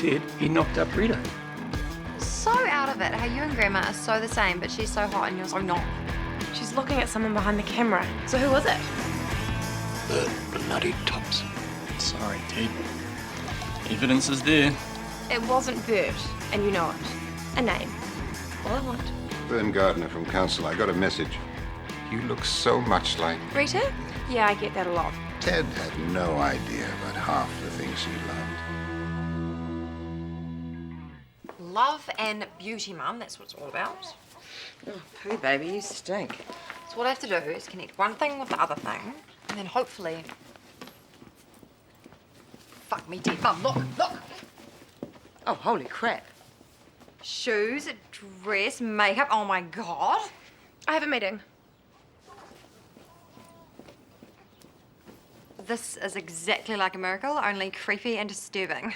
said he knocked up Rita. So out of it how you and Grandma are so the same, but she's so hot and you're so not. She's looking at someone behind the camera. So who was it? The bloody Thompson. Sorry, Ted. Evidence is there. It wasn't Bert, and you know it. A name. All I want. Vern Gardner from Council. I got a message. You look so much like... Rita? Yeah, I get that a lot. Ted had no idea about half the things she loved. Love and beauty, Mum. That's what it's all about. Oh, poo, baby, you stink. So what I have to do is connect one thing with the other thing, and then hopefully... Fuck me dead. Mum, look! Oh, holy crap. Shoes, dress, makeup. Oh my God. I have a meeting. This is exactly like a miracle, only creepy and disturbing.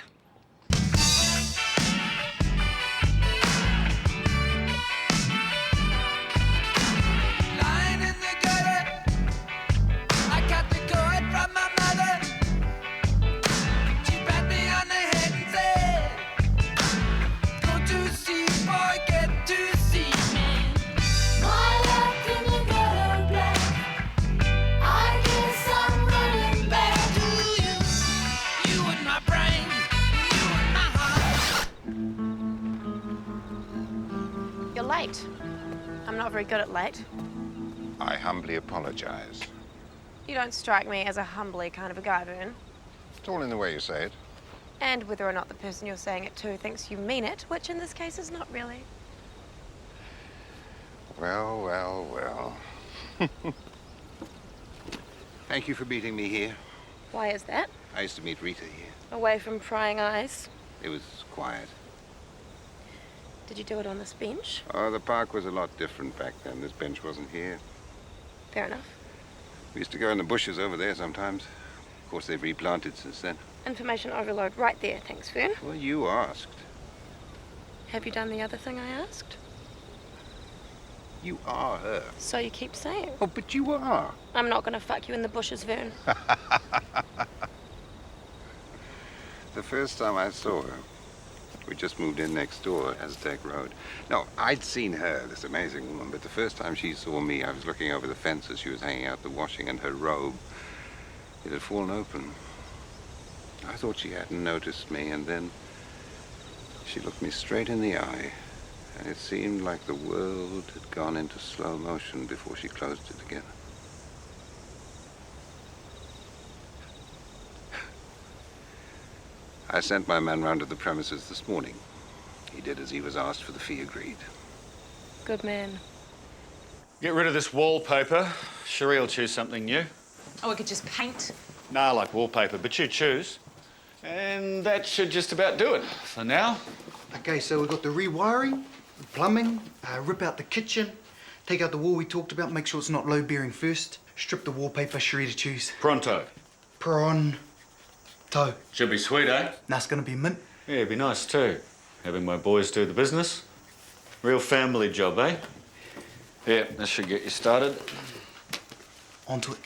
You're late. I'm not very good at late. I humbly apologize. You don't strike me as a humbly kind of a guy, Vern. It's all in the way you say it. And whether or not the person you're saying it to thinks you mean it, which in this case is not really. Well. Thank you for meeting me here. Why is that? I used to meet Rita here. Away from prying eyes. It was quiet. Did you do it on this bench? Oh, the park was a lot different back then. This bench wasn't here. Fair enough. We used to go in the bushes over there sometimes. Of course, they've replanted since then. Information overload right there, thanks, Vern. Well, you asked. Have you done the other thing I asked? You are her. So you keep saying. Oh, but you are. I'm not gonna fuck you in the bushes, Vern. The first time I saw her, we just moved in next door, Aztec Road. No, I'd seen her, this amazing woman, but the first time she saw me, I was looking over the fence as she was hanging out the washing, and her robe, it had fallen open. I thought she hadn't noticed me, and then she looked me straight in the eye, and it seemed like the world had gone into slow motion before she closed it again. I sent my man round to the premises this morning. He did as he was asked for the fee agreed. Good man. Get rid of this wallpaper. Cheryl will choose something new. Oh, we could just paint. Nah, like wallpaper, but you choose. And that should just about do it for now. Okay, so we've got the rewiring, the plumbing, rip out the kitchen, take out the wall we talked about, make sure it's not load-bearing first, strip the wallpaper, Sheree to choose. Pronto. Pronto. Should be sweet, eh? That's gonna be mint. Yeah, it'd be nice too. Having my boys do the business. Real family job, eh? Yeah, this should get you started. Onto it.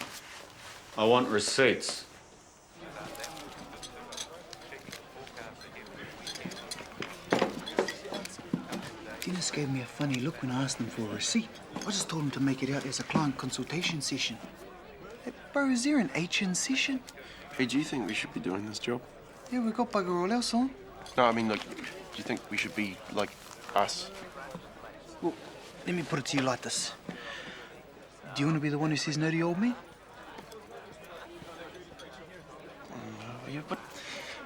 I want receipts. Dennis gave me a funny look when I asked him for a receipt. I just told him to make it out as a client consultation session. Hey, bro, is there an H in session? Hey, do you think we should be doing this job? Yeah, we've got bugger all else on. No, I mean, like, do you think we should be like us? Well, let me put it to you like this. Do you want to be the one who says no to your old man? Yeah, but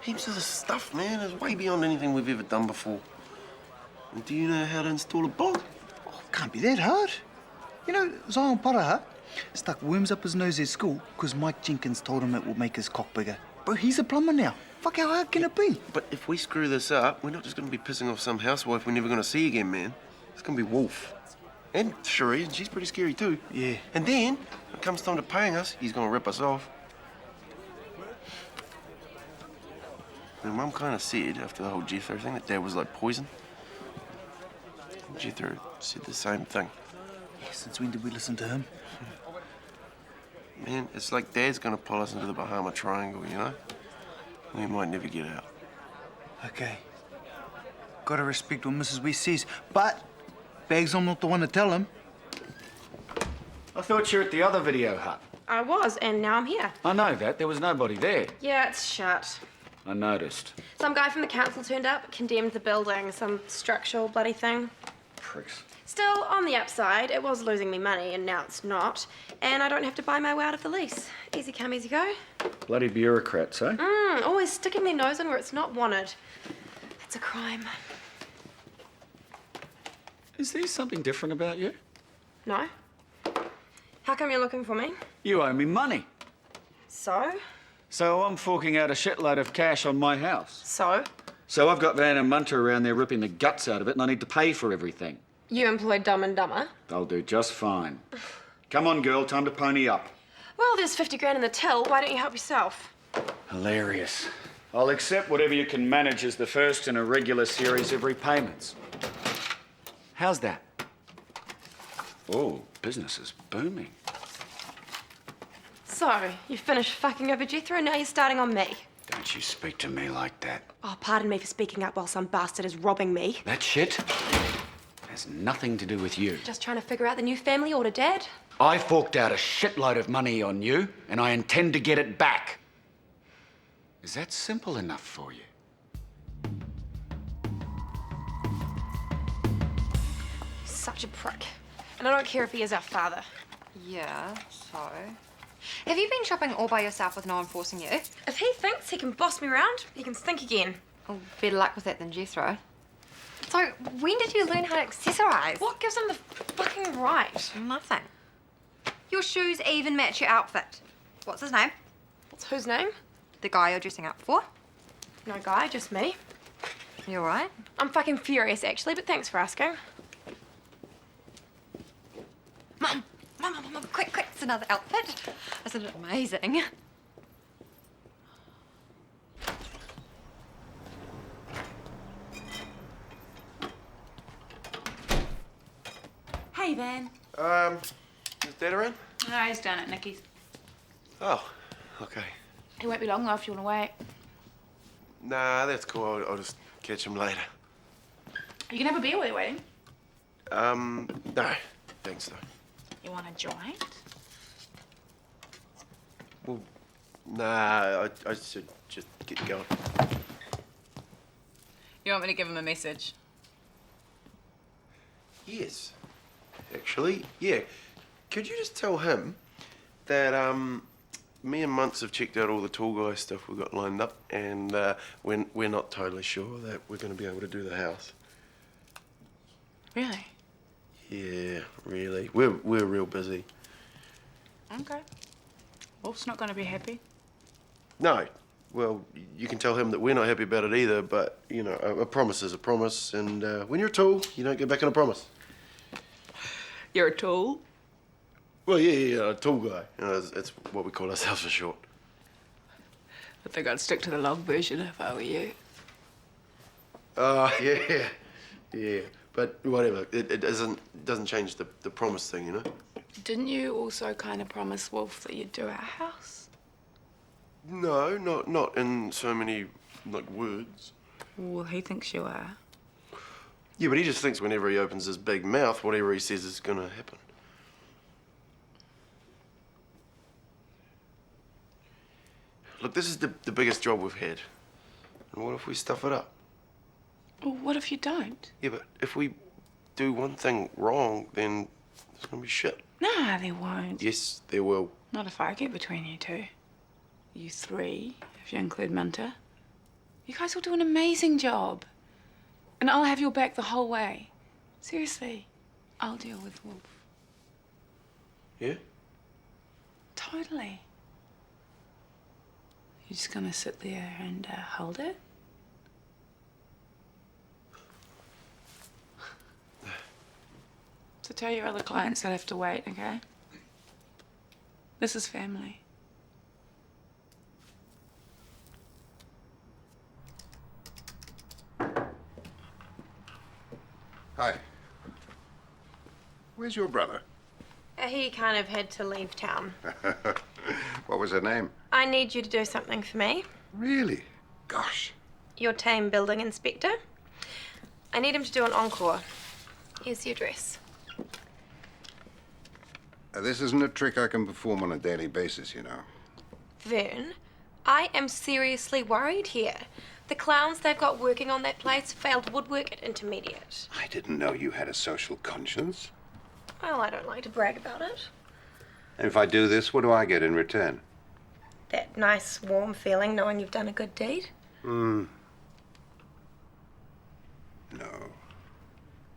heaps of this stuff, man, is way beyond anything we've ever done before. And do you know how to install a bog? Oh, can't be that hard. You know, Zion Paraha stuck worms up his nose at school because Mike Jenkins told him it would make his cock bigger. Bro, he's a plumber now. Fuck, how hard can it be? But if we screw this up, we're not just going to be pissing off some housewife we're never going to see again, man. It's going to be Wolf. And Cherie, and she's pretty scary too. Yeah. And then, when it comes time to paying us, he's going to rip us off. And Mum kind of said, after the whole Jethro thing, that Dad was like poison. And Jethro said the same thing. Yeah, since when did we listen to him? Man, it's like Dad's going to pull us into the Bahama Triangle, you know? We might never get out. Okay. Gotta respect what Mrs. West says, but Bags, I'm not the one to tell him. I thought you were at the other video hut. I was, and now I'm here. I know that. There was nobody there. Yeah, it's shut. I noticed. Some guy from the council turned up, condemned the building, some structural bloody thing. Pricks. Still, on the upside, it was losing me money, and now it's not. And I don't have to buy my way out of the lease. Easy come, easy go. Bloody bureaucrats, eh? Always sticking their nose in where it's not wanted. It's a crime. Is there something different about you? No? How come you're looking for me? You owe me money. So? So I'm forking out a shitload of cash on my house. So? So I've got Van and Munter around there ripping the guts out of it, and I need to pay for everything. You employed Dumb and Dumber? They'll do just fine. Come on, girl, time to pony up. Well, there's 50 grand in the till. Why don't you help yourself? Hilarious. I'll accept whatever you can manage as the first in a regular series of repayments. How's that? Oh, business is booming. So, you finished fucking over Jethro, now you're starting on me. Don't you speak to me like that. Oh, pardon me for speaking up while some bastard is robbing me. That shit has nothing to do with you. Just trying to figure out the new family order, Dad. I forked out a shitload of money on you, and I intend to get it back. Is that simple enough for you? He's such a prick. And I don't care if he is our father. Yeah, so? Have you been shopping all by yourself with no one forcing you? If he thinks he can boss me around, he can think again. Oh, better luck with that than Jethro. So, when did you learn how to accessorize? What gives him the fucking right? Nothing. Your shoes even match your outfit. What's his name? What's whose name? The guy you're dressing up for? No guy, just me. You all right? I'm fucking furious, actually, but thanks for asking. Mum, quick, it's another outfit. Isn't it amazing? Hey, Van. Is Dad around? No, he's down at Nicky's. Oh, okay. He won't be long though if you want to wait. Nah, that's cool. I'll just catch him later. You can have a beer while you're waiting. No, thanks though. You want a joint? Well, nah, I should just get going. You want me to give him a message? Yes, actually, yeah. Could you just tell him that me and Muntz have checked out all the tall guy stuff we've got lined up, and we're not totally sure that we're going to be able to do the house. Really? Yeah, really. We're real busy. Okay. Wolf's not going to be happy. No. Well, you can tell him that we're not happy about it either, but, you know, a promise is a promise, and when you're a tool, you don't get back on a promise. You're a tool? Well, yeah, a tool guy. You know, it's what we call ourselves for short. I think I'd stick to the log version if I were you. Yeah. But whatever, it doesn't change the promise thing, you know? Didn't you also kind of promise Wolf that you'd do our house? No, not in so many, like, words. Well, he thinks you are. Yeah, but he just thinks whenever he opens his big mouth, whatever he says is gonna happen. Look, this is the biggest job we've had. And what if we stuff it up? Well, what if you don't? Yeah, but if we do one thing wrong, then it's gonna be shit. Nah, there won't. Yes, there will. Not if I get between you two. You three, if you include Munter. You guys will do an amazing job. And I'll have your back the whole way. Seriously, I'll deal with Wolf. Yeah? Totally. You're just gonna sit there and hold it? So tell your other clients they'll have to wait, okay? This is family. Hi. Where's your brother? He kind of had to leave town. What was her name? I need you to do something for me. Really? Gosh, your tame building inspector. I need him to do an encore. Here's the address. This isn't a trick I can perform on a daily basis, you know. Vern, I am seriously worried here. The clowns they've got working on that place failed woodwork at intermediate. I didn't know you had a social conscience. Well, I don't like to brag about it. And if I do this, what do I get in return? That nice, warm feeling knowing you've done a good deed. No.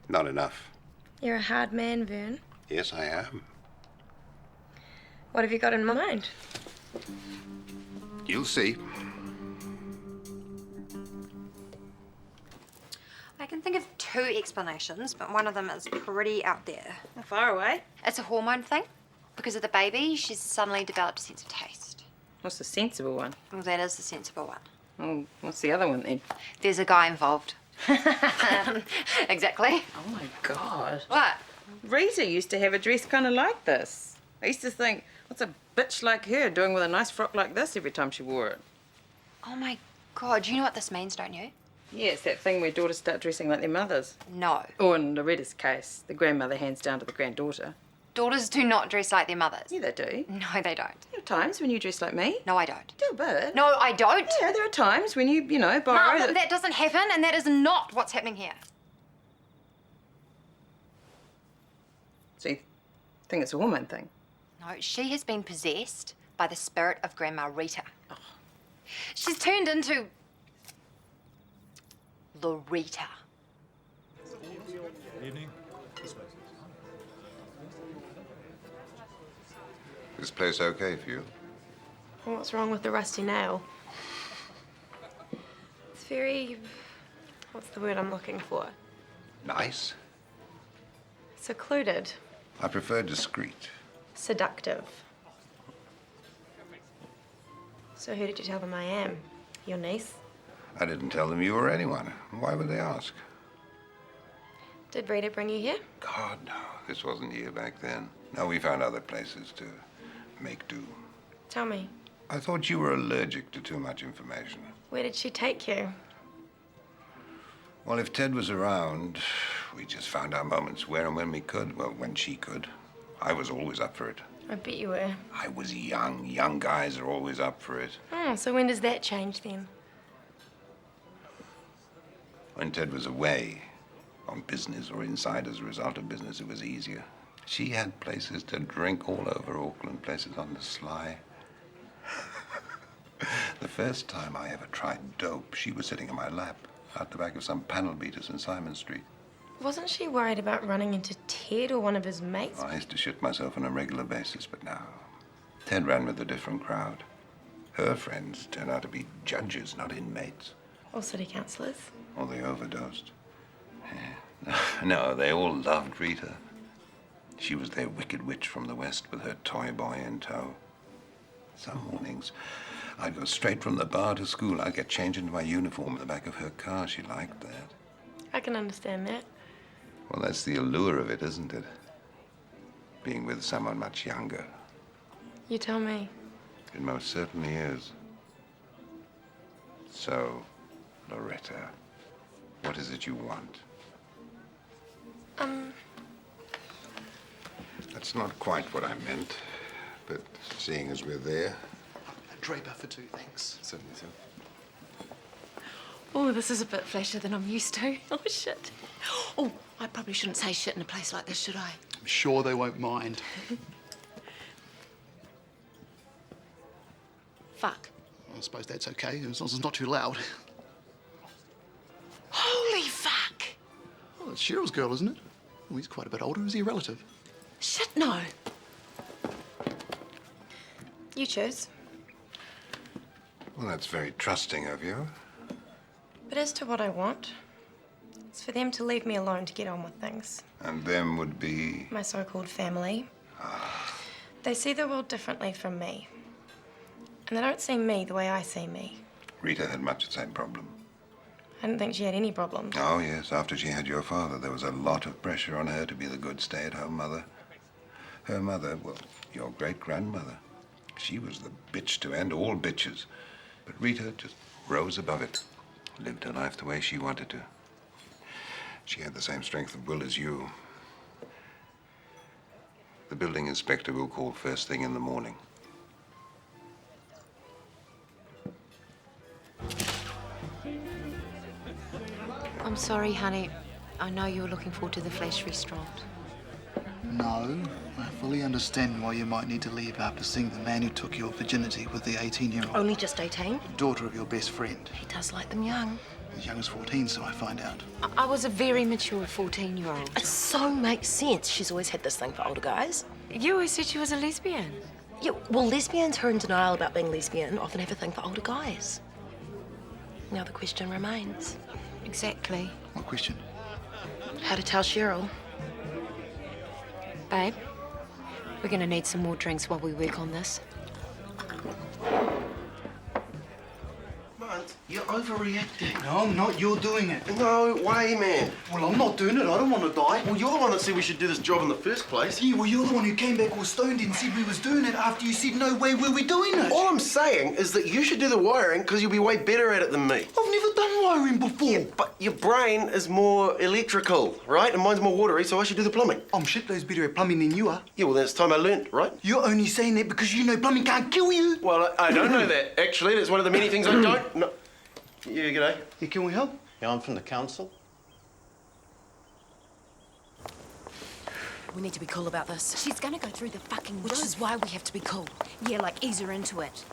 Not enough. You're a hard man, Vern. Yes, I am. What have you got in mind? You'll see. I can think of 2 explanations, but one of them is pretty out there. Far away. It's a hormone thing. Because of the baby, she's suddenly developed a sense of taste. What's the sensible one? Well, that is the sensible one. Oh, what's the other one then? There's a guy involved. Exactly. Oh my God. What? Rita used to have a dress kind of like this. I used to think, what's a bitch like her doing with a nice frock like this every time she wore it? Oh my God, you know what this means, don't you? Yeah, it's that thing where daughters start dressing like their mothers. No. Or in Loretta's case, the grandmother hands down to the granddaughter. Daughters do not dress like their mothers. Yeah, they do. No, they don't. There are times when you dress like me. No, I don't. Do a bit. No, I don't. Yeah, there are times when you borrow... Mum, that doesn't happen, and that is not what's happening here. So you think it's a hormone thing? No, she has been possessed by the spirit of Grandma Rita. Oh. She's turned into... Loretta. Evening. This place okay for you? What's wrong with the rusty nail? It's very... What's the word I'm looking for? Nice. Secluded. I prefer discreet. Seductive. So who did you tell them I am? Your niece? I didn't tell them you were anyone. Why would they ask? Did Rita bring you here? God, no. This wasn't you back then. No, we found other places to make do. Tell me, I thought you were allergic to too much information. where did she take you? Well, if Ted was around, we just found our moments where and when we could. Well, when she could. I was always up for it. I bet you were. I was young. Young guys are always up for it. Oh, so when does that change then? When Ted was away, on business or inside as a result of business, it was easier. She had places to drink all over Auckland, places on the sly. The first time I ever tried dope, she was sitting in my lap out the back of some panel beaters in Simon Street. Wasn't she worried about running into Ted or one of his mates? I used to shit myself on a regular basis, but now Ted ran with a different crowd. Her friends turned out to be judges, not inmates. Or city councillors? Or they overdosed. Yeah. No, they all loved Rita. She was their wicked witch from the West with her toy boy in tow. Some mornings, I'd go straight from the bar to school. I'd get changed into my uniform in the back of her car. She liked that. I can understand that. Well, that's the allure of it, isn't it? Being with someone much younger. You tell me. It most certainly is. So, Loretta, what is it you want? That's not quite what I meant, but seeing as we're there... A Draper for 2, thanks. Certainly, sir. Oh, this is a bit flashier than I'm used to. Oh, shit. Oh, I probably shouldn't say shit in a place like this, should I? I'm sure they won't mind. Fuck. I suppose that's okay, as long as it's not too loud. Holy fuck! Oh, it's Cheryl's girl, isn't it? Oh, he's quite a bit older. Is he a relative? Shit, no. You choose. Well, that's very trusting of you. But as to what I want, it's for them to leave me alone to get on with things. And them would be... My so-called family. They see the world differently from me. And they don't see me the way I see me. Rita had much the same problem. I didn't think she had any problems. Oh, yes. After she had your father, there was a lot of pressure on her to be the good stay-at-home mother. Her mother, well, your great-grandmother, she was the bitch to end all bitches. But Rita just rose above it. lived her life the way she wanted to. She had the same strength of will as you. The building inspector will call first thing in the morning. I'm sorry, honey. I know you were looking forward to the Flash restaurant. No, I fully understand why you might need to leave after seeing the man who took your virginity with the 18-year-old. Only just 18? Daughter of your best friend. He does like them young. As young as 14, so I find out. I was a very mature 14-year-old. It so makes sense. She's always had this thing for older guys. You always said she was a lesbian. Yeah, well, lesbians who are in denial about being lesbian often have a thing for older guys. Now the question remains. Exactly. What question? How to tell Cheryl. Babe, we're gonna need some more drinks while we work on this. Munt, you're overreacting. No, I'm not. You're doing it. No way, man. Well, I'm not doing it. I don't want to die. Well, you're the one that said we should do this job in the first place. Yeah, well, you're the one who came back all stoned and said we was doing it after you said no way were we doing it. All I'm saying is that you should do the wiring because you'll be way better at it than me. I've never done wiring before. Yeah, but your brain is more electrical, right? And mine's more watery, so I should do the plumbing. I'm shitloads better at plumbing than you are. Yeah, well, then it's time I learnt, right? You're only saying that because you know plumbing can't kill you. Well, I don't know that, actually. That's one of the many things I don't know. Yeah, g'day. Yeah, can we help? Yeah, I'm from the council. We need to be cool about this. She's gonna go through the fucking Which is why we have to be cool. Yeah, like ease her into it.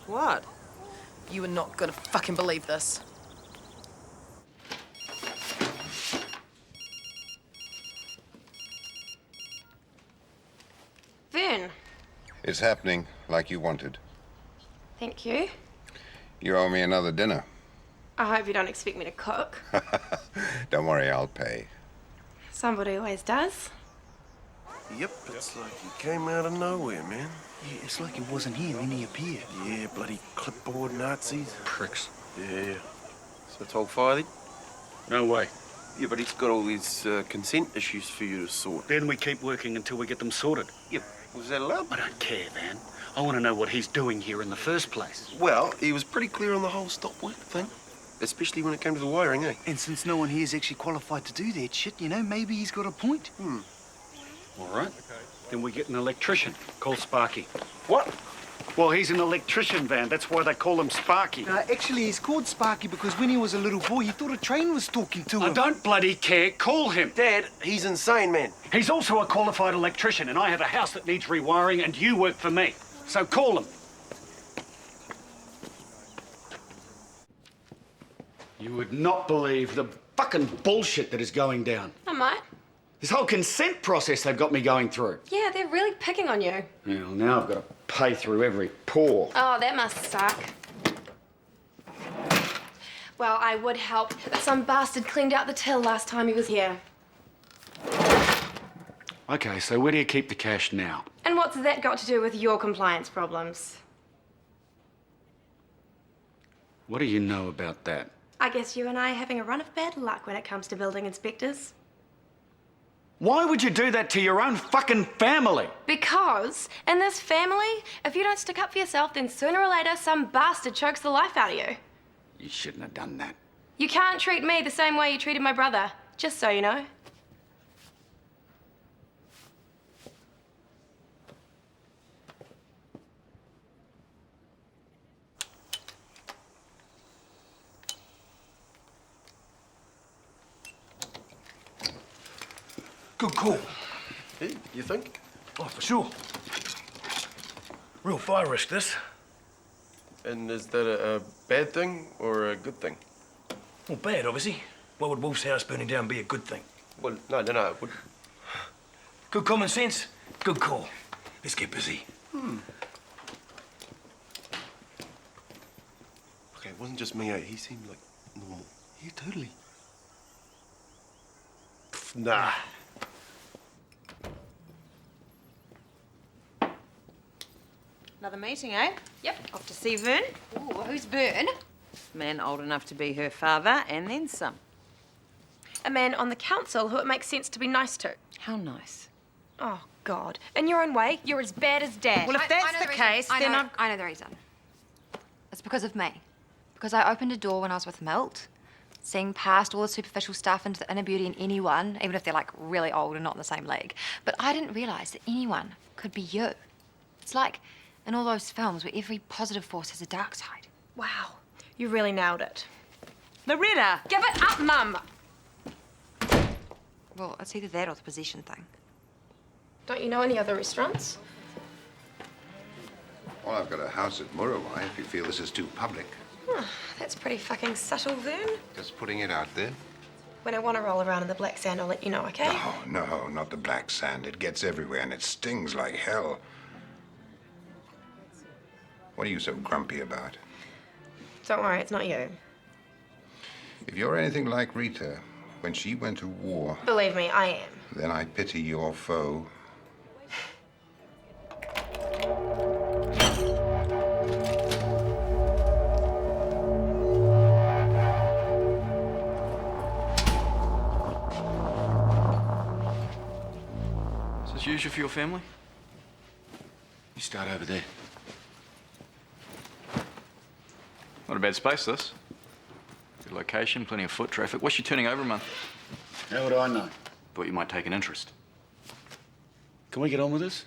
What? You are not gonna fucking believe this. Vern, It's happening like you wanted. thank you. You owe me another dinner. I hope you don't expect me to cook. Don't worry, I'll pay. Somebody always does. Yep, it's like he came out of nowhere, man. Yeah, it's like he wasn't here and then he appeared. Yeah, bloody clipboard Nazis. Pricks. Yeah. So it's all fire then? No way. Yeah, but he's got all these consent issues for you to sort. Then we keep working until we get them sorted. Yep. Was that allowed? I don't care, Van. I want to know what he's doing here in the first place. Well, he was pretty clear on the whole stop work thing. Especially when it came to the wiring, eh? And since no one here is actually qualified to do that shit, you know, maybe he's got a point. All right. Then we get an electrician. Call Sparky. What? Well, he's an electrician, Van. That's why they call him Sparky. Actually, he's called Sparky because when he was a little boy, he thought a train was talking to him. I don't bloody care. Call him. Dad, he's insane, man. He's also a qualified electrician, and I have a house that needs rewiring, and you work for me. So call him. You would not believe the fucking bullshit that is going down. I might. This whole consent process they've got me going through. Yeah, they're really picking on you. Yeah, well, now I've got to pay through every pore. Oh, that must suck. Well, I would help, but some bastard cleaned out the till last time he was here. Okay, so where do you keep the cash now? And what's that got to do with your compliance problems? What do you know about that? I guess you and I are having a run of bad luck when it comes to building inspectors. Why would you do that to your own fucking family? Because in this family, if you don't stick up for yourself, then sooner or later some bastard chokes the life out of you. You shouldn't have done that. You can't treat me the same way you treated my brother, just so you know. Good call. Hey, you think? Oh, for sure. Real fire risk, this. And is that a bad thing or a good thing? Well, bad, obviously. Why would Wolf's house burning down be a good thing? Well, no. It would... Good common sense. Good call. Let's get busy. Okay, it wasn't just me, eh? He seemed like normal. Yeah, totally. Nah. Another meeting, eh? Yep. Off to see Vern. Ooh, who's Vern? Man old enough to be her father, and then some. A man on the council who it makes sense to be nice to. How nice. Oh, God. In your own way, you're as bad as Dad. Well, if that's the case, then I know the reason. It's because of me. Because I opened a door when I was with Milt, seeing past all the superficial stuff into the inner beauty in anyone, even if they're like really old and not in the same league. But I didn't realise that anyone could be you. It's like in all those films where every positive force has a dark side. Wow, you really nailed it. Loretta! Give it up, Mum! Well, it's either that or the possession thing. Don't you know any other restaurants? Well, I've got a house at Murawai if you feel this is too public. That's pretty fucking subtle, Vern. Just putting it out there. When I want to roll around in the black sand, I'll let you know, okay? No, not the black sand. It gets everywhere and it stings like hell. What are you so grumpy about? Don't worry, it's not you. If you're anything like Rita, when she went to war, Believe me, I am. then I pity your foe. Is this usual for your family? You start over there. Not a bad space, this. Good location, plenty of foot traffic. What's you turning over a month? How would I know? Thought you might take an interest. Can we get on with this?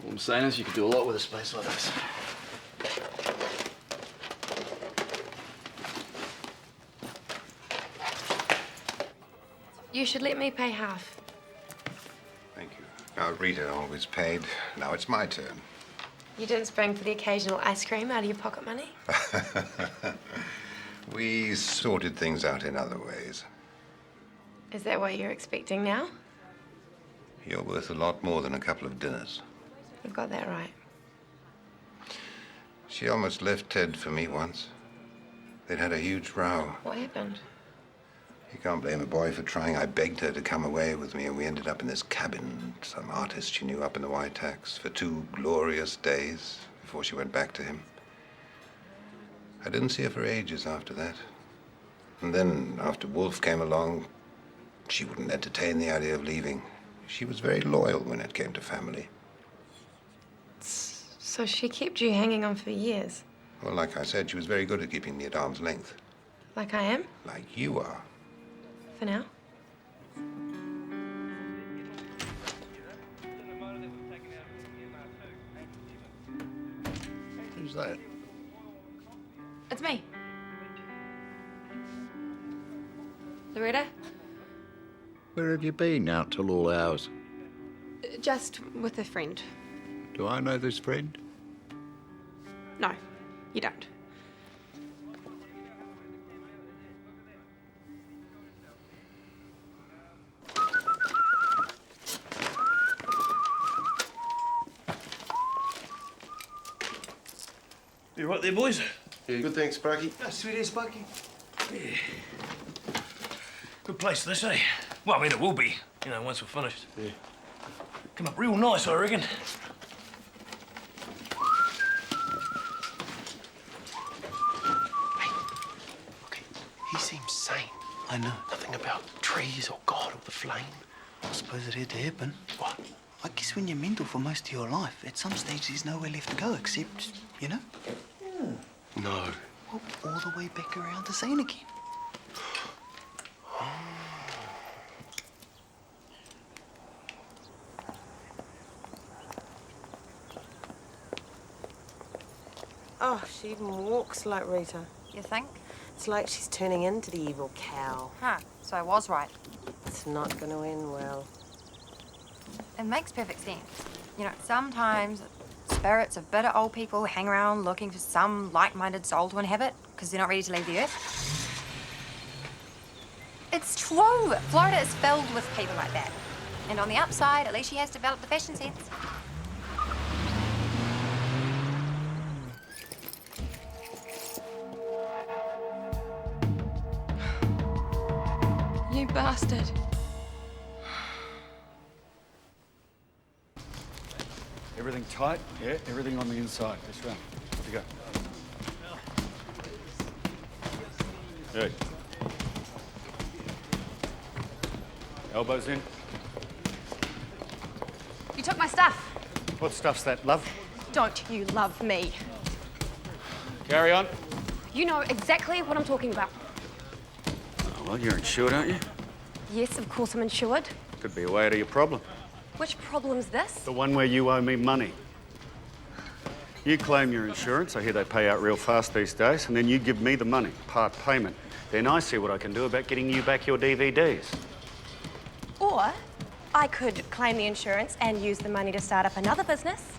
All I'm saying is you could do a lot with a space like this. You should let me pay half. Thank you. Now, Rita always paid. Now it's my turn. You didn't spring for the occasional ice cream out of your pocket money? We sorted things out in other ways. Is that what you're expecting now? You're worth a lot more than a couple of dinners. You've got that right. She almost left Ted for me once. They'd had a huge row. What happened? You can't blame a boy for trying. I begged her to come away with me, and we ended up in this cabin, some artist she knew up in the Whitehacks, for 2 glorious days before she went back to him. I didn't see her for ages after that. And then, after Wolf came along, she wouldn't entertain the idea of leaving. She was very loyal when it came to family. So she kept you hanging on for years? Well, like I said, she was very good at keeping me at arm's length. Like I am? Like you are. For now? Who's that? It's me. Loretta? Where have you been out till all hours? Just with a friend. Do I know this friend? No, you don't. You right there, boys? Yeah, good, thanks, Sparky. Oh, sweet as Sparky. Yeah. Good place, this, eh? Well, I mean, it will be, you know, once we're finished. Yeah. Come up real nice, I reckon. He seems sane. I know. Nothing about trees or God or the flame. I suppose it had to happen. What? I guess when you're mental for most of your life, at some stage there's nowhere left to go except, you know? No. Well, all the way back around to sane again. Oh, she even walks like Rita. You think? It's like she's turning into the evil cow. Huh, so I was right. It's not going to end well. It makes perfect sense. You know, sometimes spirits of bitter old people hang around looking for some like-minded soul to inhabit because they're not ready to leave the earth. It's true. Florida is filled with people like that. And on the upside, at least she has developed the fashion sense. You bastard. Everything tight? Yeah, everything on the inside. This round. Off you go. Hey. Elbows in. You took my stuff. What stuff's that, love? Don't you love me? Carry on. You know exactly what I'm talking about. Oh, well, you're insured, aren't you? Yes, of course I'm insured. Could be a way to your problem. Which problem's this? The one where you owe me money. You claim your insurance. I hear they pay out real fast these days. And then you give me the money, part payment. Then I see what I can do about getting you back your DVDs. Or I could claim the insurance and use the money to start up another business.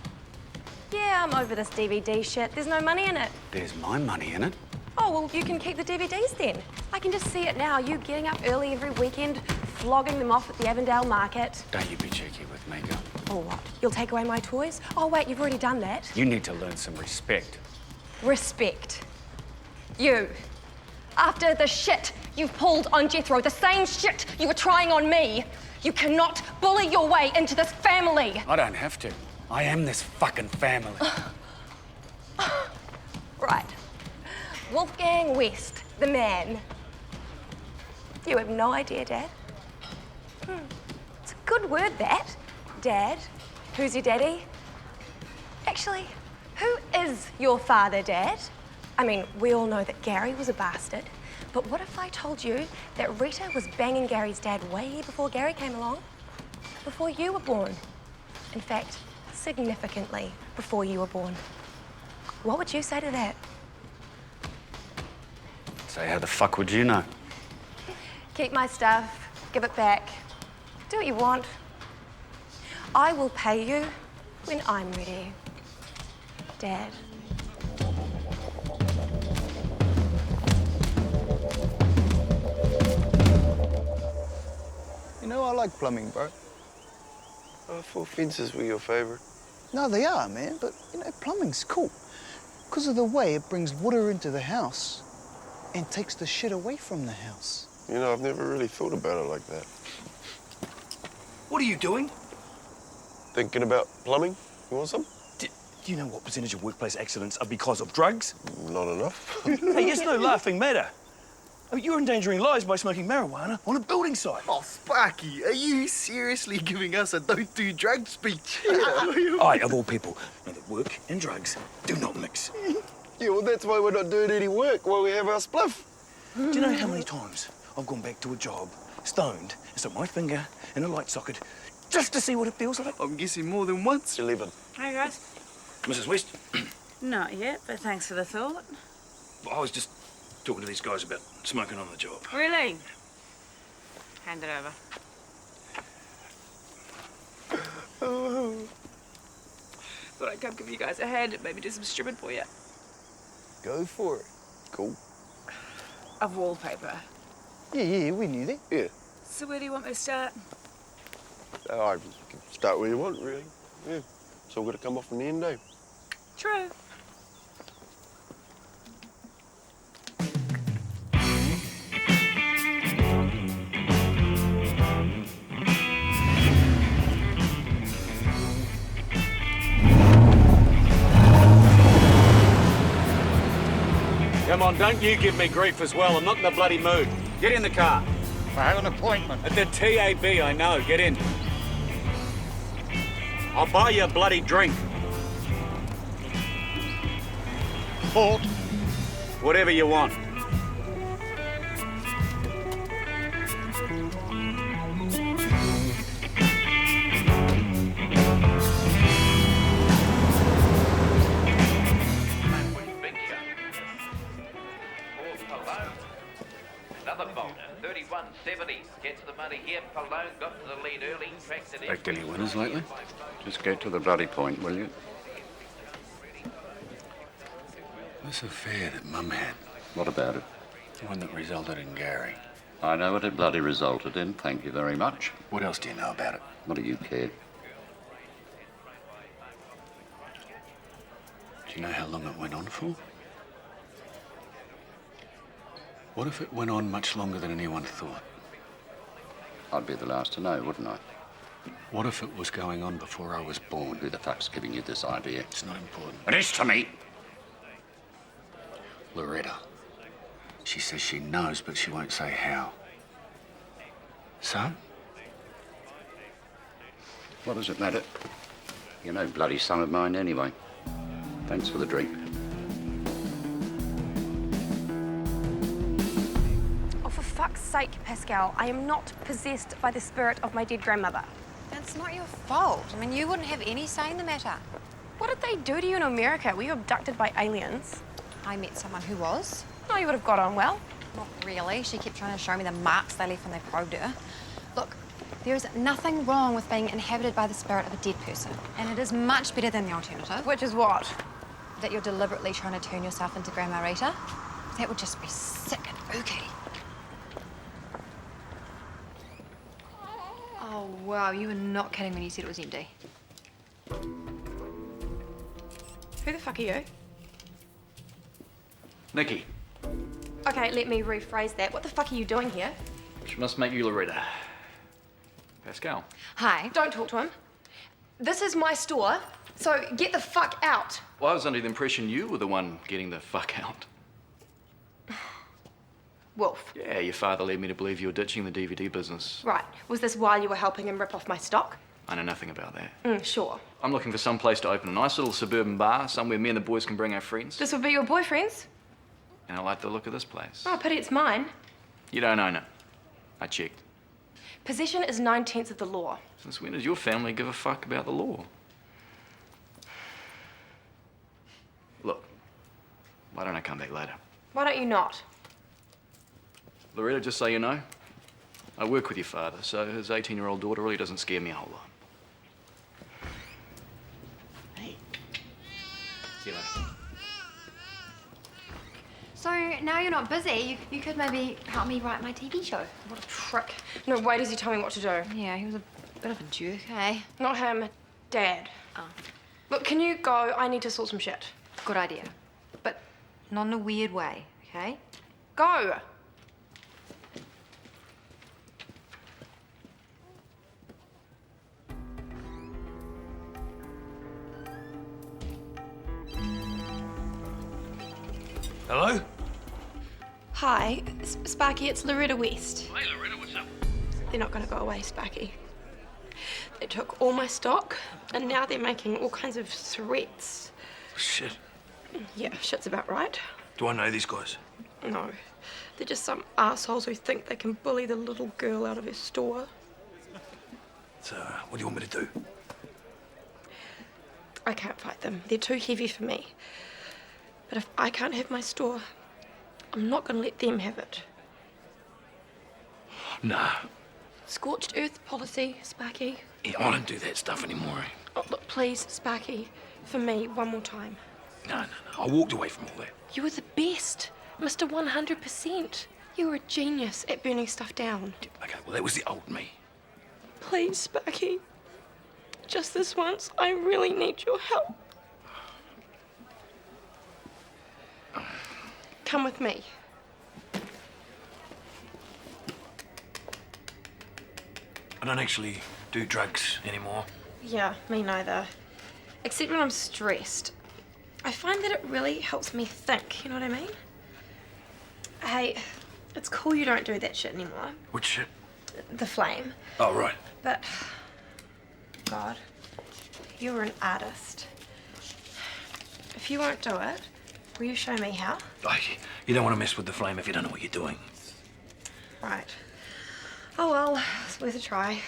Yeah, I'm over this DVD shit. There's no money in it. There's my money in it. Oh, well, you can keep the DVDs then. I can just see it now. You getting up early every weekend, flogging them off at the Avondale market. Don't you be cheeky with me, girl. Or what? You'll take away my toys? Oh, wait, you've already done that. You need to learn some respect. Respect. You. After the shit you've pulled on Jethro, the same shit you were trying on me, you cannot bully your way into this family. I don't have to. I am this fucking family. Right. Wolfgang West, the man. You have no idea, Dad. It's a good word, that. Dad. Who's your daddy? Actually, who is your father, Dad? I mean, we all know that Gary was a bastard, but what if I told you that Rita was banging Gary's dad way before Gary came along? Before you were born. In fact, significantly before you were born. What would you say to that? So how the fuck would you know? Keep my stuff, give it back, do what you want. I will pay you when I'm ready. Dad. You know, I like plumbing, bro. I thought fences were your favourite. No, they are, man, but, you know, plumbing's cool. Because of the way it brings water into the house and takes the shit away from the house. You know, I've never really thought about it like that. What are you doing? Thinking about plumbing? You want some? Do you know what percentage of workplace accidents are because of drugs? Not enough. Hey, it's no laughing matter. I mean, you're endangering lives by smoking marijuana on a building site. Oh, Sparky, are you seriously giving us a don't do drugs speech? I, of all people, know that work and drugs do not mix. Yeah, well, that's why we're not doing any work while we have our spliff. Do you know how many times I've gone back to a job, stoned, and stuck my finger in a light socket just to see what it feels like? I'm guessing more than once. 11. Hey, guys. Mrs. West, Not yet, but thanks for the thought. I was just talking to these guys about smoking on the job. Really? Hand it over. Thought I'd come give you guys a hand and maybe do some stripping for you. Go for it. Cool. Of wallpaper. Yeah, we knew that. Yeah. So where do you want me to start? I can start where you want, really. Yeah. It's all got to come off in the end, eh? True. Come on, don't you give me grief as well. I'm not in the bloody mood. Get in the car. I have an appointment. At the TAB, I know. Get in. I'll buy you a bloody drink. Port. Whatever you want. Another bowler, 31.70. Gets the money here. Palone got to the lead early. Tracked it in. Backed any winners lately? Just get to the bloody point, will you? This affair that Mum had, What about it? the one that resulted in Gary. I know what it bloody resulted in, thank you very much. What else do you know about it? What do you care? Do you know how long it went on for? What if it went on much longer than anyone thought? I'd be the last to know, wouldn't I? What if it was going on before I was born? Who the fuck's giving you this idea? It's not important. It is to me. Loretta. She says she knows, but she won't say how. So? What does it matter? You're no bloody son of mine anyway. Thanks for the drink. Oh, for fuck's sake, Pascalle, I am not possessed by the spirit of my dead grandmother. That's not your fault. I mean, you wouldn't have any say in the matter. What did they do to you in America? Were you abducted by aliens? I met someone who was. Oh, you would have got on well. Not really. She kept trying to show me the marks they left when they probed her. Look, there is nothing wrong with being inhabited by the spirit of a dead person. And it is much better than the alternative. Which is what? That you're deliberately trying to turn yourself into Grandma Rita. That would just be sick and ooky. Oh, wow. You were not kidding when you said it was empty. Who the fuck are you? Nikki, Okay, let me rephrase that. What the fuck are you doing here? which must make you Loretta. Pascalle. Hi. Don't talk to him. This is my store, so get the fuck out. Well, I was under the impression you were the one getting the fuck out. Wolf. Yeah, your father led me to believe you were ditching the DVD business. Right. Was this while you were helping him rip off my stock? I know nothing about that. Sure. I'm looking for some place to open a nice little suburban bar, somewhere me and the boys can bring our friends. This would be your boyfriend's? And I like the look of this place. Oh, pity it's mine. You don't own it. I checked. Possession is 9/10 of the law. Since when does your family give a fuck about the law? Look, why don't I come back later? Why don't you not? Loretta, just so you know, I work with your father, so his 18-year-old daughter really doesn't scare me a whole lot. Hey. See you later. So now you're not busy, you could maybe help me write my TV show. What a prick. No, wait does he tell me what to do? Yeah, he was a bit of a jerk, eh? Not him, Dad. Oh. Look, can you go? I need to sort some shit. Good idea. But not in a weird way, okay? Go! Hello? Hi, Sparky, it's Loretta West. Hey, Loretta, what's up? They're not gonna go away, Sparky. They took all my stock, and now they're making all kinds of threats. Shit. Yeah, shit's about right. Do I know these guys? No, they're just some assholes who think they can bully the little girl out of her store. So, what do you want me to do? I can't fight them. They're too heavy for me. But if I can't have my store, I'm not gonna let them have it. Nah. Scorched earth policy, Sparky. Yeah, I don't do that stuff anymore. Oh, look, please, Sparky, for me, one more time. No. I walked away from all that. You were the best, Mr. 100%. You were a genius at burning stuff down. Okay, well, that was the old me. Please, Sparky. Just this once, I really need your help. Come with me. I don't actually do drugs anymore. Yeah, me neither. Except when I'm stressed. I find that it really helps me think, you know what I mean? Hey, it's cool you don't do that shit anymore. Which shit? The flame. Oh, right. But, God, you're an artist. If you won't do it, will you show me how? Like, you don't want to mess with the flame if you don't know what you're doing. Right. Oh well, it's worth a try.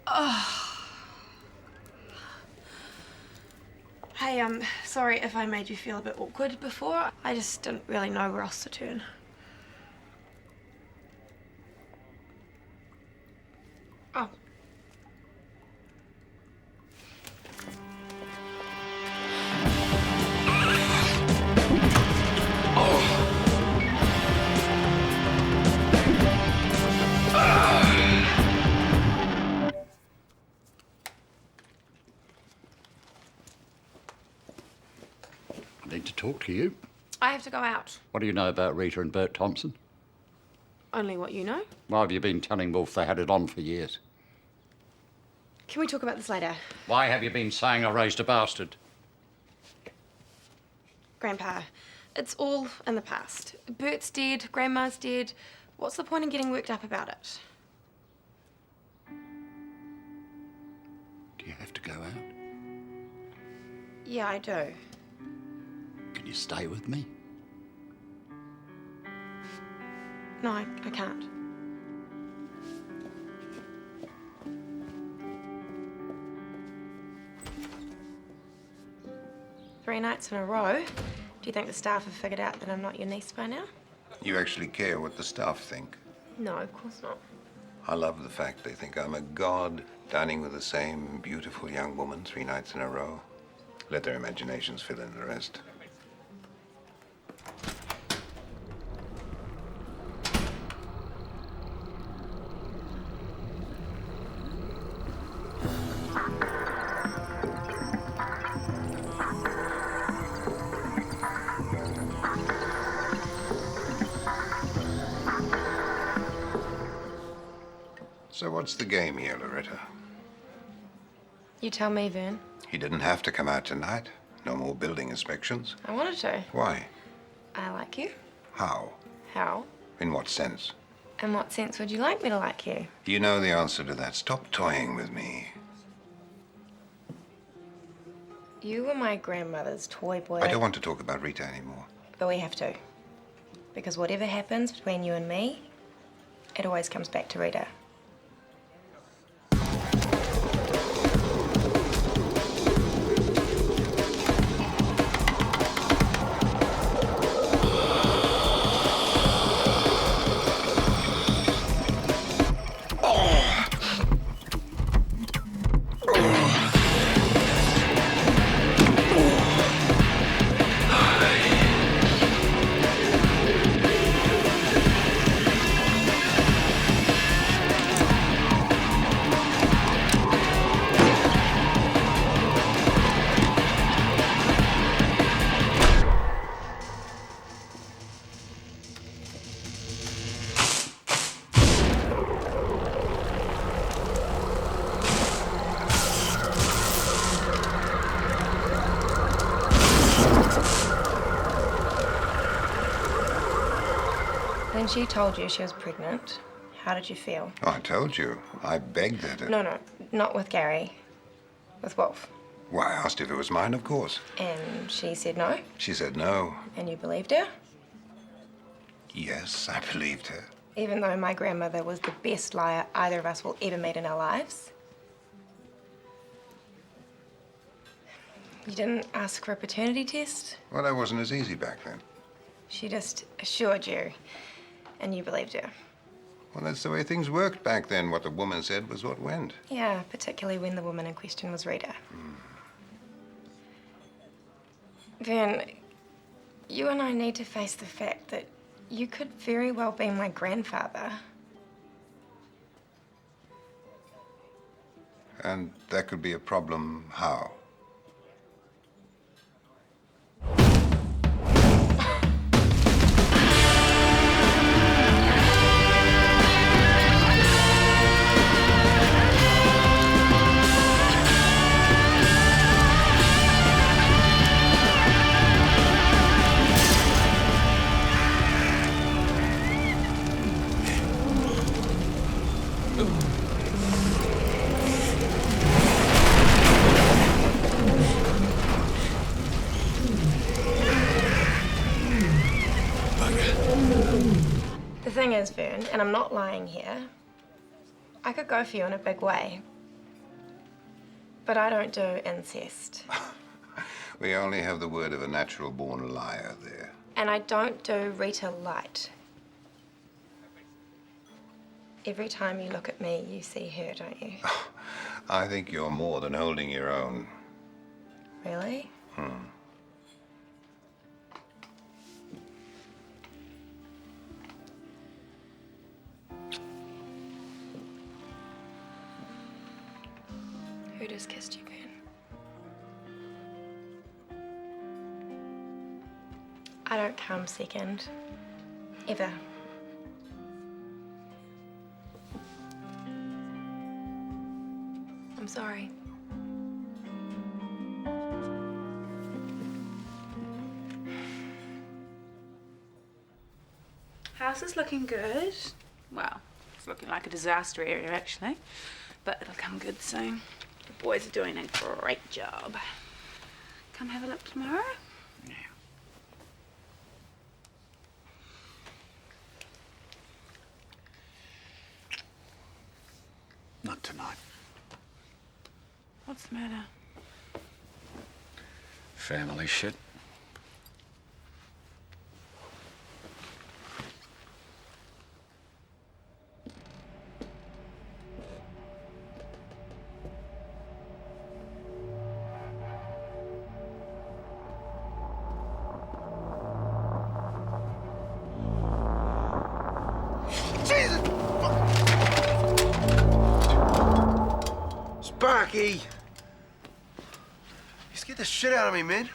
Oh. Hey, sorry if I made you feel a bit awkward before. I just didn't really know where else to turn. Oh. I need to talk to you. I have to go out. What do you know about Rita and Bert Thompson? Only what you know. Why have you been telling Wolf they had it on for years? Can we talk about this later? Why have you been saying I raised a bastard? Grandpa, it's all in the past. Bert's dead, Grandma's dead. What's the point in getting worked up about it? Do you have to go out? Yeah, I do. Can you stay with me? No, I can't. Three nights in a row. Do you think the staff have figured out that I'm not your niece by now? You actually care what the staff think? No, of course not. I love the fact they think I'm a god dining with the same beautiful young woman 3 nights in a row. Let their imaginations fill in the rest. So what's the game here, Loretta? You tell me, Vern. He didn't have to come out tonight. No more building inspections. I wanted to. Why? I like you. How? How? In what sense? In what sense would you like me to like you? You know the answer to that. Stop toying with me. You were my grandmother's toy boy. I don't want to talk about Rita anymore. But we have to. Because whatever happens between you and me, it always comes back to Rita. When she told you she was pregnant, how did you feel? Oh, I told you. I begged her to... No, not with Gary. With Wolf. Well, I asked if it was mine, of course. And she said no? She said no. And you believed her? Yes, I believed her. Even though my grandmother was the best liar either of us will ever meet in our lives? You didn't ask for a paternity test? Well, that wasn't as easy back then. She just assured you, and you believed her. Well, that's the way things worked back then. What the woman said was what went. Yeah, particularly when the woman in question was Rita. Vern, you and I need to face the fact that you could very well be my grandfather. And that could be a problem how? The thing is, Vern, and I'm not lying here, I could go for you in a big way. But I don't do incest. We only have the word of a natural-born liar there. And I don't do Rita light. Every time you look at me, you see her, don't you? I think you're more than holding your own. Really? Who just kissed you, Vern? I don't come second. Ever. I'm sorry. How's house is looking good. Well, it's looking like a disaster area, actually. But it'll come good soon. The boys are doing a great job. Come have a look tomorrow? Not tonight. What's the matter? Family shit. Sparky! You scared the shit out of me, man.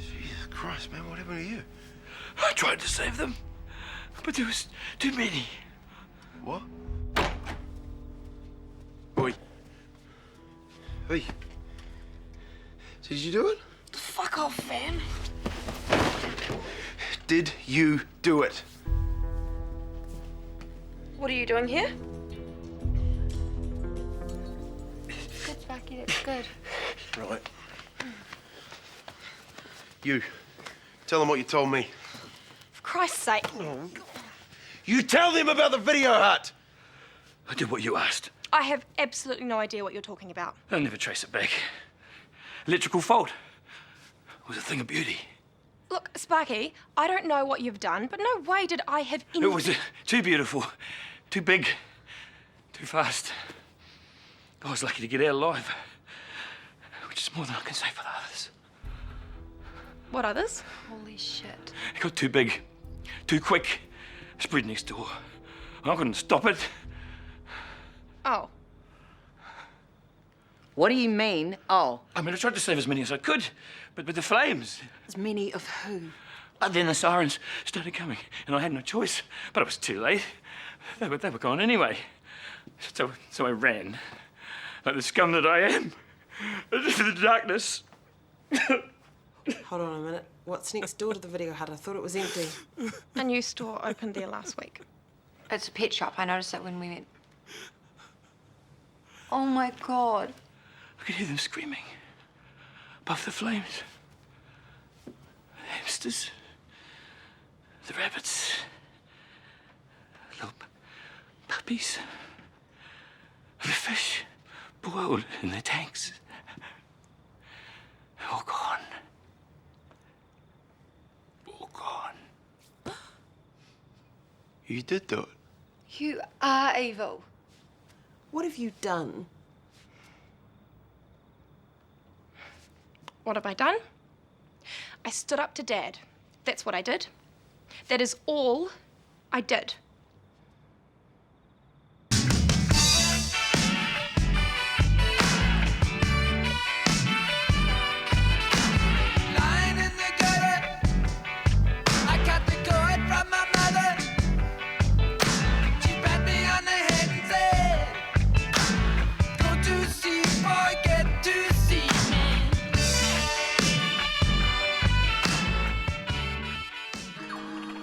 Jesus Christ, man, what happened to you? I tried to save them, but there was too many. What? Oi. Hey. Did you do it? Fuck off, fam. Did you do it? What are you doing here? Good, Sparky, that's good. Right. You. Tell them what you told me. For Christ's sake. You tell them about the video hut! I did what you asked. I have absolutely no idea what you're talking about. I'll never trace it back. Electrical fault. It was a thing of beauty. Look, Sparky, I don't know what you've done, but no way did I have any... It was too beautiful, too big, too fast. I was lucky to get out alive, which is more than I can say for the others. What others? Holy shit. It got too big, too quick. Spread next door. I couldn't stop it. Oh. What do you mean, oh? I mean, I tried to save as many as I could, but the flames. As many of who? But then the sirens started coming, and I had no choice. But it was too late. They were gone anyway. So I ran, like the scum that I am, into the darkness. Hold on a minute. What's next door to the video hut? I thought it was empty. A new store opened there last week. It's a pet shop. I noticed it when we went. Oh my God. I could hear them screaming above the flames. The hamsters, the rabbits, little puppies, the fish boiled in their tanks. All gone. All gone. You did do it. You are evil. What have you done? What have I done? I stood up to Dad. That's what I did. That is all I did.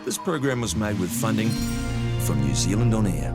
This program was made with funding from New Zealand On Air.